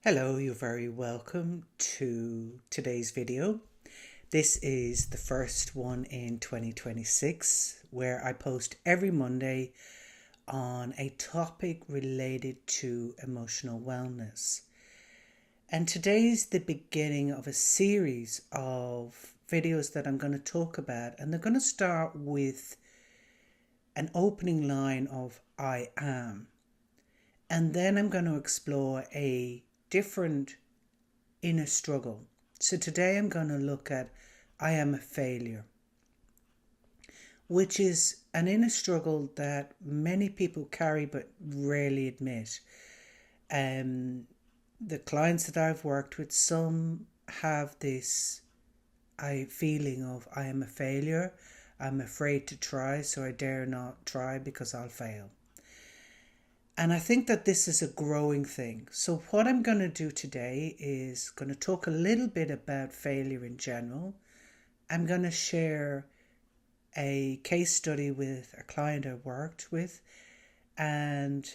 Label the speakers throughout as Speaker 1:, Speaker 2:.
Speaker 1: Hello, you're very welcome to today's video. This is the first one in 2026 where I post every Monday on a topic related to emotional wellness. And today's the beginning of a series of videos that I'm going to talk about, and they're going to start with an opening line of I am. And then I'm going to explore a different inner struggle. So today I'm going to look at I am a failure, which is an inner struggle that many people carry but rarely admit. The clients that I've worked with, some have this feeling of I am a failure. I'm afraid to try, so I dare not try because I'll fail. And I think that this is a growing thing. So what I'm going to do today is going to talk a little bit about failure in general. I'm going to share a case study with a client I worked with and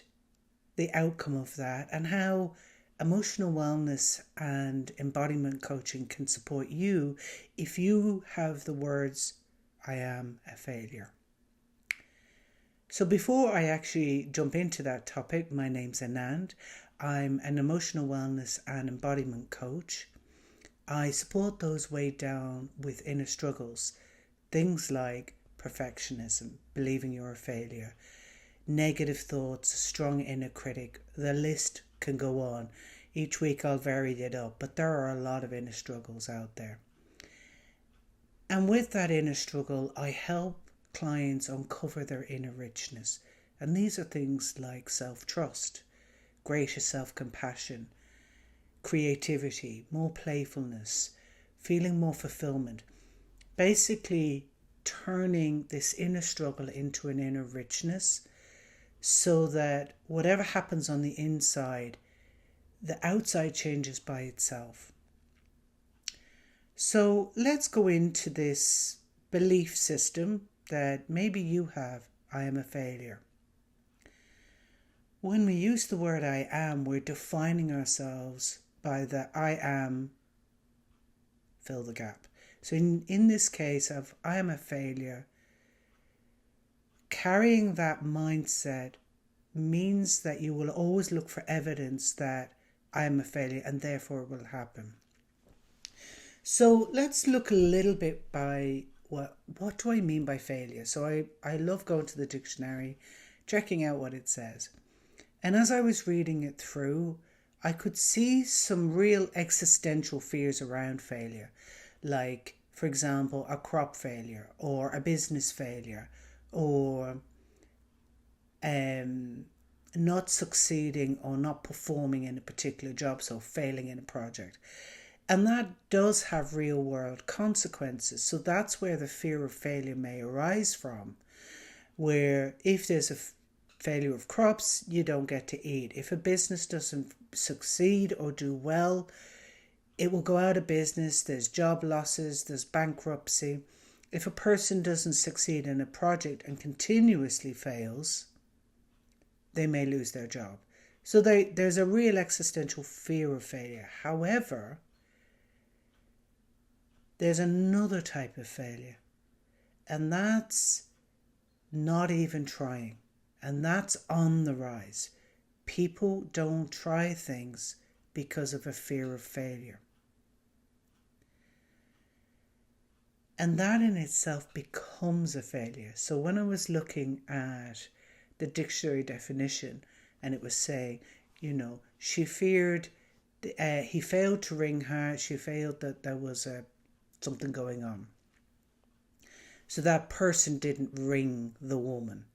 Speaker 1: the outcome of that, and how emotional wellness and embodiment coaching can support you if you have the words, I am a failure. So before I actually jump into that topic, my name's Anand. I'm an emotional wellness and embodiment coach. I support those weighed down with inner struggles, things like perfectionism, believing you're a failure, negative thoughts, a strong inner critic. The list can go on. Each week I'll vary it up, but there are a lot of inner struggles out there. And with that inner struggle, I help clients uncover their inner richness. And these are things like self-trust, greater self-compassion, creativity, more playfulness, feeling more fulfillment. Basically turning this inner struggle into an inner richness so that whatever happens on the inside, the outside changes by itself. So let's go into this belief system that maybe you have, I am a failure. When we use the word I am, we're defining ourselves by the I am, fill the gap. So in this case of I am a failure, carrying that mindset means that you will always look for evidence that I am a failure and therefore it will happen. So let's look a little bit by what do I mean by failure? So I love going to the dictionary, checking out what it says. And as I was reading it through, I could see some real existential fears around failure. Like, for example, a crop failure or a business failure or not succeeding or not performing in a particular job, so failing in a project. And that does have real world consequences. So that's where the fear of failure may arise from, where if there's a failure of crops, you don't get to eat. If a business doesn't succeed or do well, it will go out of business. There's job losses, there's bankruptcy. If a person doesn't succeed in a project and continuously fails, they may lose their job. So there's a real existential fear of failure. However, there's another type of failure, and that's not even trying, and that's on the rise. People don't try things because of a fear of failure. And that in itself becomes a failure. So when I was looking at the dictionary definition, and it was saying, she feared, he failed to ring her, she failed that there was something going on. So that person didn't ring the woman.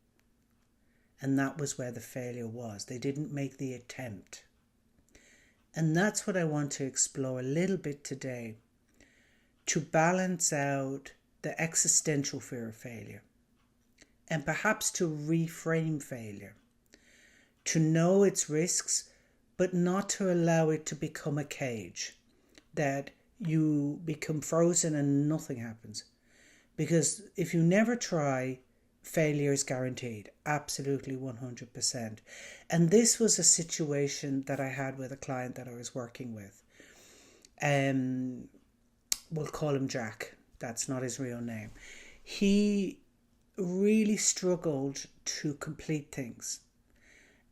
Speaker 1: And that was where the failure was. They didn't make the attempt. And that's what I want to explore a little bit today, to balance out the existential fear of failure and perhaps to reframe failure, to know its risks, but not to allow it to become a cage that you become frozen and nothing happens. Because if you never try, failure is guaranteed. Absolutely 100%. And this was a situation that I had with a client that I was working with. We'll call him Jack. That's not his real name. He really struggled to complete things.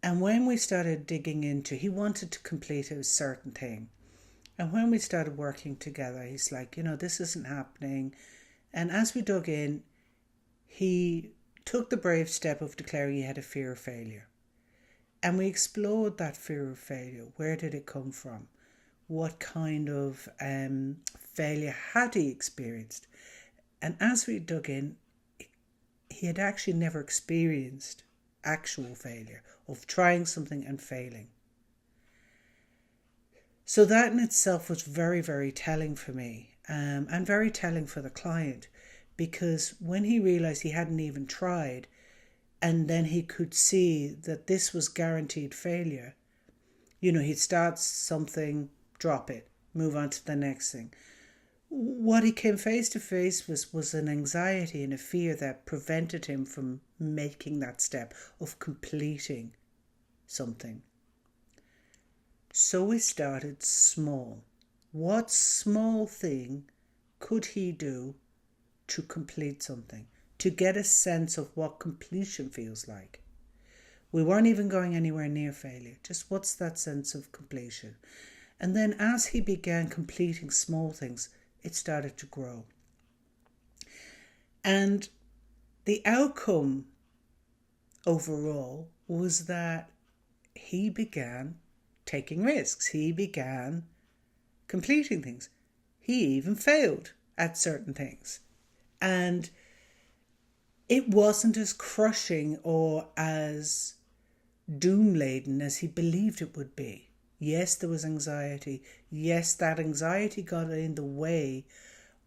Speaker 1: And when we started digging into, he wanted to complete a certain thing. And when we started working together, he's like, this isn't happening. And as we dug in, he took the brave step of declaring he had a fear of failure. And we explored that fear of failure. Where did it come from? What kind of failure had he experienced? And as we dug in, he had actually never experienced actual failure, of trying something and failing. So that in itself was very, very telling for me, and very telling for the client, because when he realized he hadn't even tried, and then he could see that this was guaranteed failure, he'd start something, drop it, move on to the next thing. What he came face to face was an anxiety and a fear that prevented him from making that step of completing something. So we started small. What small thing could he do to complete something, to get a sense of what completion feels like? We weren't even going anywhere near failure, just what's that sense of completion? And then as he began completing small things, it started to grow. And the outcome overall was that he began taking risks. He began completing things. He even failed at certain things. And it wasn't as crushing or as doom-laden as he believed it would be. Yes, there was anxiety. Yes, that anxiety got in the way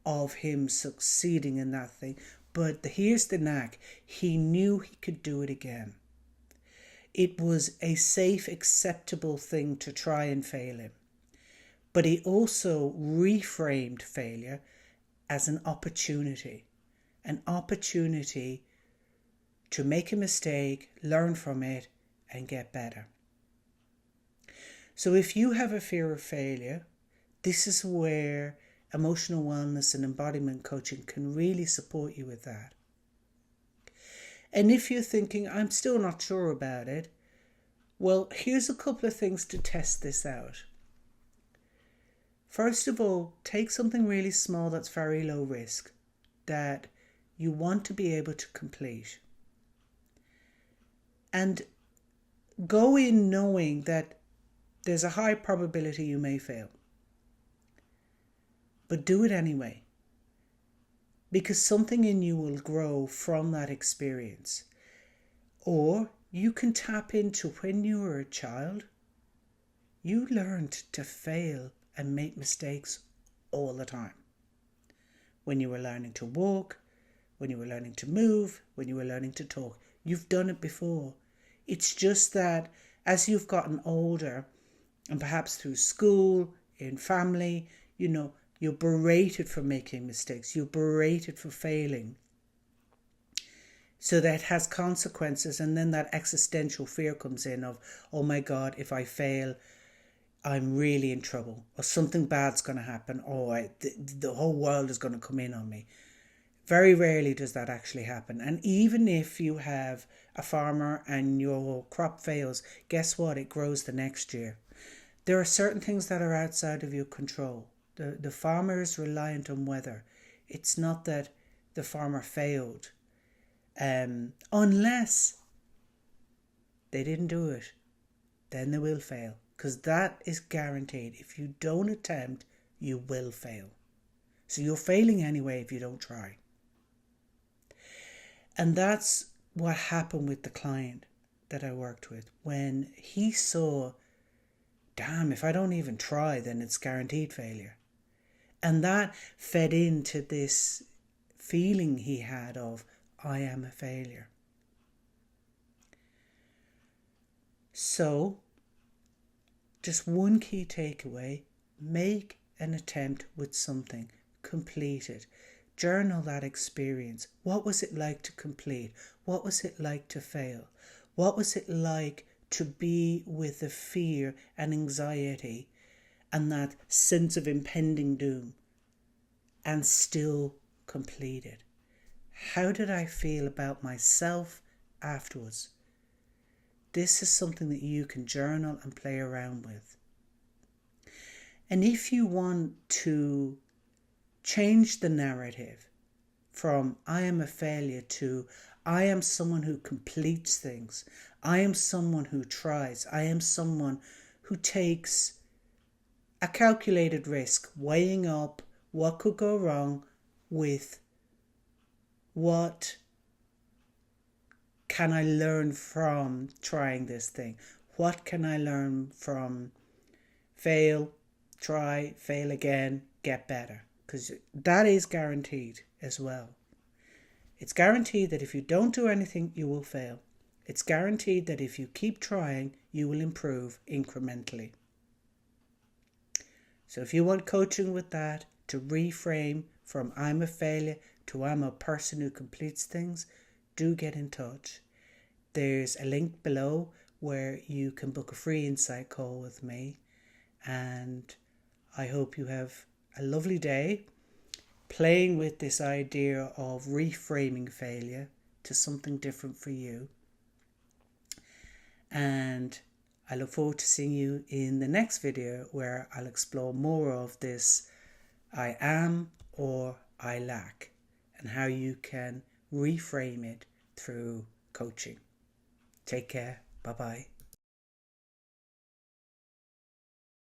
Speaker 1: of him succeeding in that thing. But here's the knack. He knew he could do it again. It was a safe, acceptable thing to try and fail in. But he also reframed failure as an opportunity to make a mistake, learn from it, and get better. So if you have a fear of failure, this is where emotional wellness and embodiment coaching can really support you with that. And if you're thinking, I'm still not sure about it, well, here's a couple of things to test this out. First of all, take something really small that's very low risk, that you want to be able to complete. And go in knowing that there's a high probability you may fail. But do it anyway. Because something in you will grow from that experience. Or you can tap into when you were a child, you learned to fail and make mistakes all the time. When you were learning to walk, when you were learning to move, when you were learning to talk, you've done it before. It's just that as you've gotten older, and perhaps through school, in family, you're berated for making mistakes. You're berated for failing. So that has consequences. And then that existential fear comes in of, oh my God, if I fail, I'm really in trouble. Or something bad's going to happen. Or the whole world is going to come in on me. Very rarely does that actually happen. And even if you have a farmer and your crop fails, guess what? It grows the next year. There are certain things that are outside of your control. The farmer is reliant on weather. It's not that the farmer failed. Unless they didn't do it, then they will fail. Because that is guaranteed. If you don't attempt, you will fail. So you're failing anyway if you don't try. And that's what happened with the client that I worked with. When he saw, damn, if I don't even try, then it's guaranteed failure. And that fed into this feeling he had of, I am a failure. So, just one key takeaway, make an attempt with something, complete it. Journal that experience. What was it like to complete? What was it like to fail? What was it like to be with the fear and anxiety and that sense of impending doom and still complete it? How did I feel about myself afterwards? This is something that you can journal and play around with. And if you want to change the narrative from I am a failure to I am someone who completes things, I am someone who tries, I am someone who takes a calculated risk, weighing up what could go wrong with what can I learn from trying this thing? What can I learn from fail, try, fail again, get better? Because that is guaranteed as well. It's guaranteed that if you don't do anything, you will fail. It's guaranteed that if you keep trying, you will improve incrementally. So if you want coaching with that, to reframe from I'm a failure to I'm a person who completes things, do get in touch. There's a link below where you can book a free insight call with me. And I hope you have a lovely day playing with this idea of reframing failure to something different for you. And I look forward to seeing you in the next video where I'll explore more of this I am or I lack and how you can reframe it through coaching. Take care. Bye-bye.